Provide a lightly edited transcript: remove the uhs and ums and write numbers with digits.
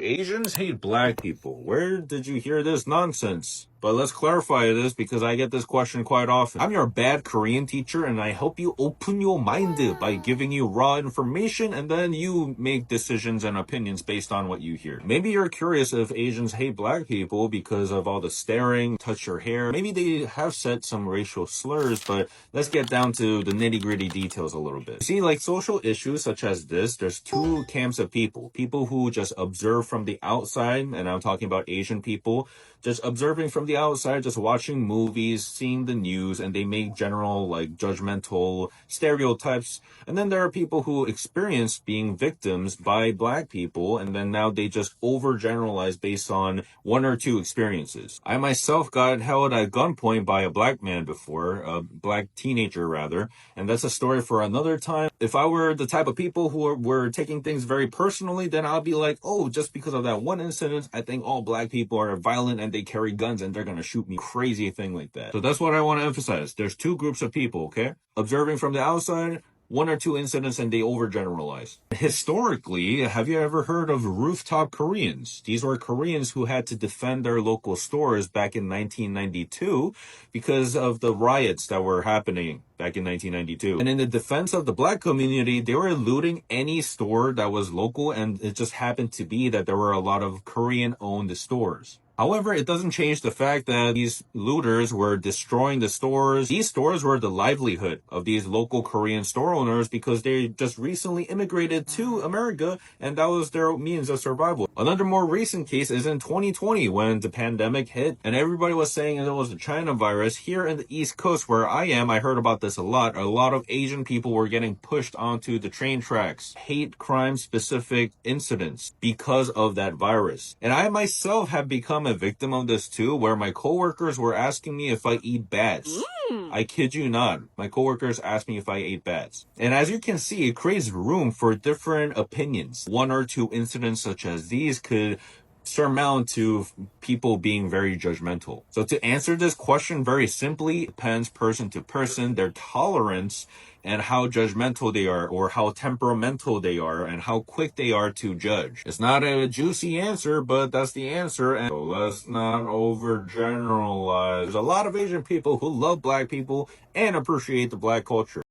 Asians hate black people. Where did you hear this nonsense? But let's clarify this because I get this question quite often. I'm your bad Korean teacher and I help you open your mind by giving you raw information and then you make decisions and opinions based on what you hear. Maybe you're curious if Asians hate black people because of all the staring, touch your hair. Maybe they have said some racial slurs, but let's get down to the nitty-gritty details a little bit. See, like social issues such as this, there's two camps of people. People who just observe from the outside, and I'm talking about Asian people, just observing from the outside, just watching movies, seeing the news, and they make general, like, judgmental stereotypes. And then there are people who experience being victims by black people, and then now they just overgeneralize based on one or two experiences. I myself got held at gunpoint by a black man before, a black teenager rather, and that's a story for another time. If I were the type of people who were taking things very personally, then I'll be like, oh, just because of that one incident, I think all black people are violent and they carry guns and they're gonna shoot me. Crazy thing like that. So that's what I want to emphasize. There's two groups of people, okay? Observing from the outside, one or two incidents, and they overgeneralize. Historically, have you ever heard of rooftop Koreans? These were Koreans who had to defend their local stores back in 1992 because of the riots that were happening back in 1992. And in the defense of the black community, they were looting any store that was local, and it just happened to be that there were a lot of Korean-owned stores. However, it doesn't change the fact that these looters were destroying the stores. These stores were the livelihood of these local Korean store owners because they just recently immigrated to America and that was their means of survival. Another more recent case is in 2020 when the pandemic hit and everybody was saying it was the China virus. Here in the East Coast where I am, I heard about this a lot. A lot of Asian people were getting pushed onto the train tracks. Hate crime specific incidents because of that virus. And I myself have become a victim of this too, where my coworkers were asking me if I eat bats. I kid you not. My coworkers asked me if I ate bats. And as you can see, it creates room for different opinions. One or two incidents such as these could surmount to people being very judgmental. So to answer this question very simply, it depends person to person, their tolerance, and how judgmental they are, or how temperamental they are, and how quick they are to judge. It's not a juicy answer, but that's the answer, and so let's not overgeneralize. There's a lot of Asian people who love black people and appreciate the black culture.